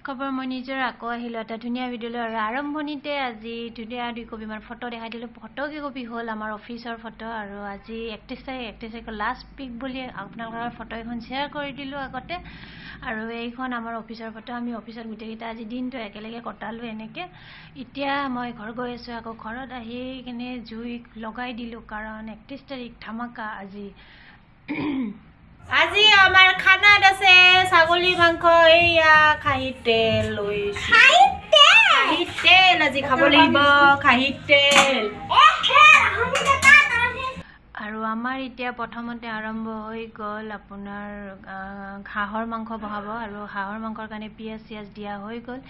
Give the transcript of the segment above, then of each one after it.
খবৰ মই নিজৰ আকৌ আহিলোঁ এটা ধুনীয়া ভিডিঅ'লৈ আৰু আৰম্ভণিতে আজি ধুনীয়া 2 কপিমান ফটো দেখাই দিলোঁ। ফটো কেইকপি হ'ল আমাৰ অফিচৰ ফটো আৰু আজি 31 তাৰিখৰ লাষ্ট পিক বুলি আপোনালোকৰ ফটো এখন শ্বেয়াৰ কৰি দিলোঁ আগতে। আৰু এইখন আমাৰ অফিচৰ ফটো। আমি অফিচত গোটেইকেইটা আজি দিনটো একেলগে কটালোঁ এনেকৈ। এতিয়া মই ঘৰ গৈ আছোঁ। আকৌ ঘৰত আহি কিনে জুই লগাই দিলোঁ কাৰণ 31 তাৰিখ ধামাকা আজি। আজি আমাৰ খানাত আছে ছাগলী মাংস, এইয়া খাহীৰ তেল লৈছোঁ। খাহীৰ তেল আজি খাব লাগিব, খাহীৰ তেল। আৰু আমাৰ এতিয়া প্ৰথমতে আৰম্ভ হৈ গ'ল আপোনাৰ হাঁহৰ মাংস বহাব আৰু হাঁহৰ মাংসৰ কাৰণে পিঁয়াজ চিয়াজ দিয়া হৈ গ'ল।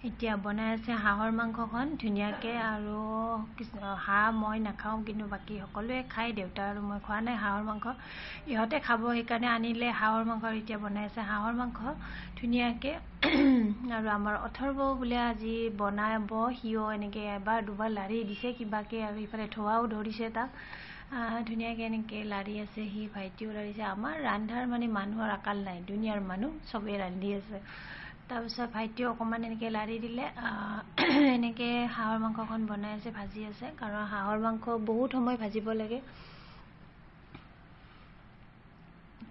এতিয়া বনাই আছে হাঁহৰ মাংসখন ধুনীয়াকৈ। আৰু হাঁহ মই নাখাওঁ কিন্তু বাকী সকলোৱে খায়, দেউতা আৰু মই খোৱা নাই হাঁহৰ মাংস। ইহঁতে খাব সেইকাৰণে আনিলে হাঁহৰ মাংস। এতিয়া বনাই আছে হাঁহৰ মাংস ধুনীয়াকৈ। আৰু আমাৰ অথৰ্বও বোলে আজি বনাব, সিও এনেকৈ এবাৰ দুবাৰ লাৰি দিছে কিবাকৈ আৰু ইফালে ধোৱাও ধৰিছে তাক। ধুনীয়াকৈ এনেকৈ লাৰি আছে সি, ভাইটিও লাৰিছে। আমাৰ ৰান্ধাৰ মানে মানুহৰ আকাল নাই, দুনিয়াৰ মানুহ চবেই ৰান্ধি আছে। তাৰপিছত ভাইটিও অকণমান এনেকৈ লাৰি দিলে। এনেকৈ হাঁহৰ মাংসখন বনাই আছে, ভাজি আছে কাৰণ হাঁহৰ মাংস বহুত সময় ভাজিব লাগে।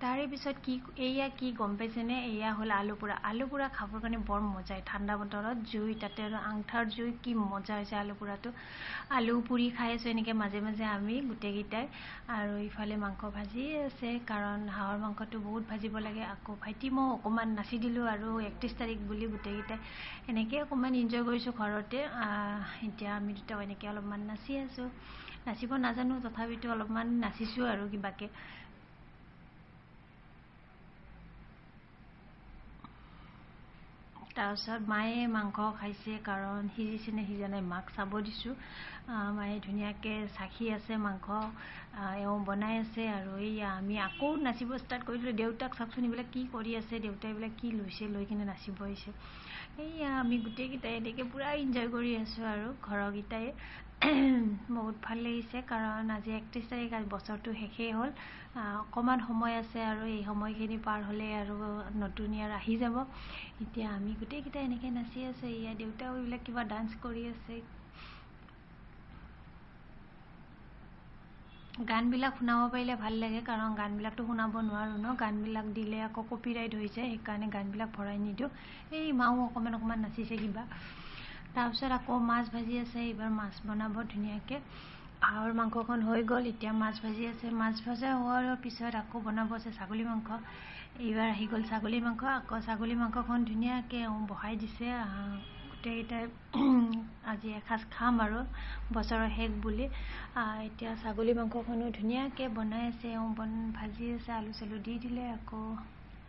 তাৰে পিছত এয়া কি গম পাইছেনে? এয়া হ'ল আলু পোৰা। আলু পোৰা খাবৰ কাৰণে বৰ মজা, ঠাণ্ডা বতৰত জুই তাতে আৰু আঙঠাৰ জুই, কি মজা হৈছে আলু পোৰাটো। আলু পুৰি খাই আছোঁ এনেকৈ মাজে মাজে আমি গোটেইকেইটাই। আৰু ইফালে মাংস ভাজি আছে কাৰণ হাঁহৰ মাংসটো বহুত ভাজিব লাগে। আকৌ ভাইটি মই অকণমান নাচি দিলোঁ আৰু 31 তাৰিখ বুলি গোটেইকেইটাই এনেকৈ অকণমান এনজয় কৰিছোঁ ঘৰতে। এতিয়া আমি দুটাও এনেকৈ অলপমান নাচি আছোঁ। নাচিব নাজানো তথাপিতো অলপমান নাচিছোঁ আৰু কিবাকৈ। তাৰপিছত মায়ে মাংস খাইছে কাৰণ সিজিছে নে সিজা নাই মাক চাব দিছোঁ। মায়ে ধুনীয়াকৈ চাখি আছে মাংস, এওঁ বনাই আছে। আৰু এইয়া আমি আকৌ নাচিব ষ্টাৰ্ট কৰিলোঁ। দেউতাক চাওকচোন এইবিলাক কি কৰি আছে, দেউতাই এইবিলাক কি লৈছে, লৈ কিনে নাচিব আহিছে। এইয়া আমি গোটেইকেইটাই এনেকৈ পূৰা এনজয় কৰি আছোঁ আৰু ঘৰৰকেইটাই। বহুত ভাল লাগিছে কাৰণ আজি 31 তাৰিখ, আজি বছৰটো শেষেই হ'ল। অকণমান সময় আছে আৰু এই সময়খিনি পাৰ হ'লে আৰু নতুন ইয়াৰ আহি যাব। এতিয়া আমি গোটেইকেইটাই এনেকৈ নাচি আছোঁ। এয়া দেউতাও এইবিলাক কিবা ডান্স কৰি আছে। গানবিলাক শুনাব পাৰিলে ভাল লাগে কাৰণ গানবিলাকতো শুনাব নোৱাৰোঁ ন, গানবিলাক দিলে আকৌ কপিৰাইট হৈ যায়, সেইকাৰণে গানবিলাক ভৰাই নিদিওঁ। এই মাও অকণমান অকণমান নাচিছে কিবা। তাৰপিছত আকৌ মাছ ভাজি আছে, এইবাৰ মাছ বনাব ধুনীয়াকৈ। হাঁহৰ মাংসখন হৈ গ'ল, এতিয়া মাছ ভাজি আছে। মাছ ভজা হোৱাৰ পিছত আকৌ বনাব আছে ছাগলী মাংস। এইবাৰ আহি গ'ল ছাগলী মাংস। আকৌ ছাগলী মাংসখন ধুনীয়াকৈ বহাই দিছে। গোটেইকেইটাই আজি এসাঁজ খাম আৰু বছৰৰ শেষ বুলি। এতিয়া ছাগলী মাংসখনো ধুনীয়াকৈ বনাই আছে, ভাজি আছে, আলু চালু দি দিলে। আকৌ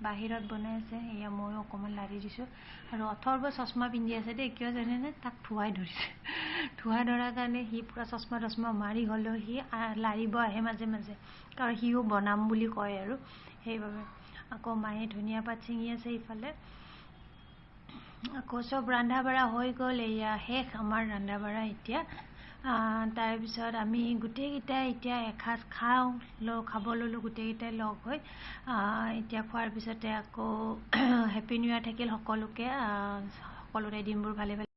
বাহিৰত বনাই আছে। এয়া ময়ো অকণমান লাৰি দিছোঁ। আৰু অথৰ্ব চশমা পিন্ধি আছে দেই, কিয় জানেনে? তাক ধোঁৱাই ধৰিছে। ধোঁৱা ধৰাৰ কাৰণে সি পূৰা চশমা তশমা মাৰি হ'লেও সি লাৰিব আহে মাজে মাজে, কাৰণ সিও বনাম বুলি কয় আৰু সেইবাবে। আকৌ মায়ে ধনিয়া পাত ছিঙি আছে ইফালে। আকৌ চব ৰন্ধা বঢ়া হৈ গ'ল। এয়া শেষ আমাৰ ৰন্ধা বঢ়া এতিয়া। তাৰপিছত আমি গোটেইকেইটাই এতিয়া এসাঁজ খাব ল'লোঁ গোটেইকেইটাই লগ হৈ। এতিয়া খোৱাৰ পিছতে আকৌ হেপী নিউ ইয়েৰ থাকিল সকলোকে। সকলোৰে দিনবোৰ ভালে ভালে